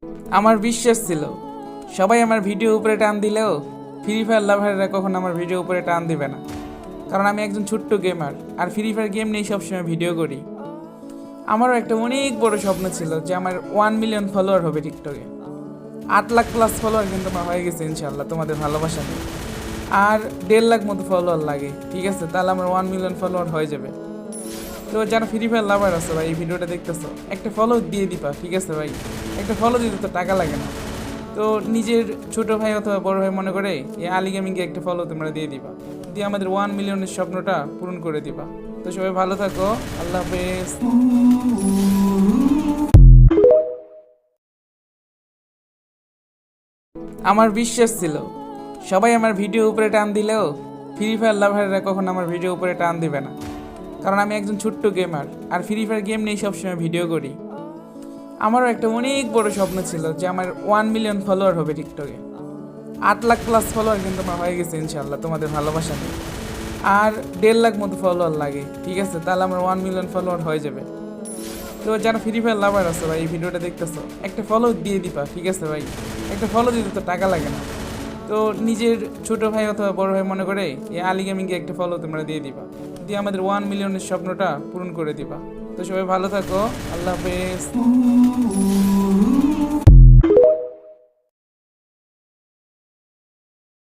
আমার বিশ্বাস ছিল সবাই আমার ভিডিও উপরে টান দিলেও ফ্রি ফায়ার লাভাররা কখনো আমার ভিডিও উপরে টান দিবে না, কারণ আমি একজন ছোট্ট গেমার আর ফ্রি ফায়ার গেম নিয়ে সবসময় ভিডিও করি। আমারও একটা অনেক বড় স্বপ্ন ছিল যে আমার 1 মিলিয়ন ফলোয়ার হবে টিকটকে। 8 লাখ প্লাস ফলোয়ার কিন্তু আমার হয়ে গেছে ইনশাল্লাহ তোমাদের ভালোবাসা নিয়ে। আর 1.5 লাখ মতো ফলোয়ার লাগে, ঠিক আছে, তাহলে আমার 1 মিলিয়ন ফলোয়ার হয়ে যাবে। তো যারা ফ্রি ফায়ার লাভার আছে ভাই, এই ভিডিওটা দেখতেছো, একটা ফলো দিয়ে দিবা, ঠিক আছে ভাই? একটা ফলো দিতে তো টাকা লাগে না। তো নিজের ছোট ভাই অথবা বড় ভাই মনে করে এই আলী গেমিংকে একটা ফলো তোমরা দিয়ে দিবা, দিয়ে আমাদের 1 মিলিয়নের স্বপ্নটা পূরণ করে দিবা। তো সবাই ভালো থাকো, আল্লাহ হাফেজ। আমার বিশ্বাস ছিল সবাই আমার ভিডিও উপরে টান দিলেও ফ্রি ফায়ার লাভাররা কখনো আমার ভিডিও উপরে টান দিবে না, কারণ আমি একজন ছোট্ট গেমার আর ফ্রি ফায়ার গেম নিয়ে সবসময় ভিডিও করি। আমারও একটা অনেক বড় স্বপ্ন ছিল যে আমার 1 মিলিয়ন ফলোয়ার হবে টিকটকে। 8 লাখ প্লাস ফলোয়ার কিন্তু আমার হয়ে গেছে ইনশাল্লাহ তোমাদের ভালোবাসা নিয়ে। আর 1.5 লাখ মতো ফলোয়ার লাগে, ঠিক আছে, তাহলে আমার 1 মিলিয়ন ফলোয়ার হয়ে যাবে। তো যারা ফ্রি ফায়ার লাভার আছে ভাই, এই ভিডিওটা দেখতেছো, একটা ফলো দিয়ে দিবা, ঠিক আছে ভাই? একটা ফলো দিতে তো টাকা লাগে না। তো নিজের ছোট ভাই অথবা বড় ভাই মনে করে এই আলী গেমিংকে একটা ফলো তোমরা দিয়ে দিবা, দিয়ে আমাদের 1 মিলিয়নের স্বপ্নটা পূরণ করে দিবা। তো সবাই ভালো থাকো, আল্লাহ হাফেজ।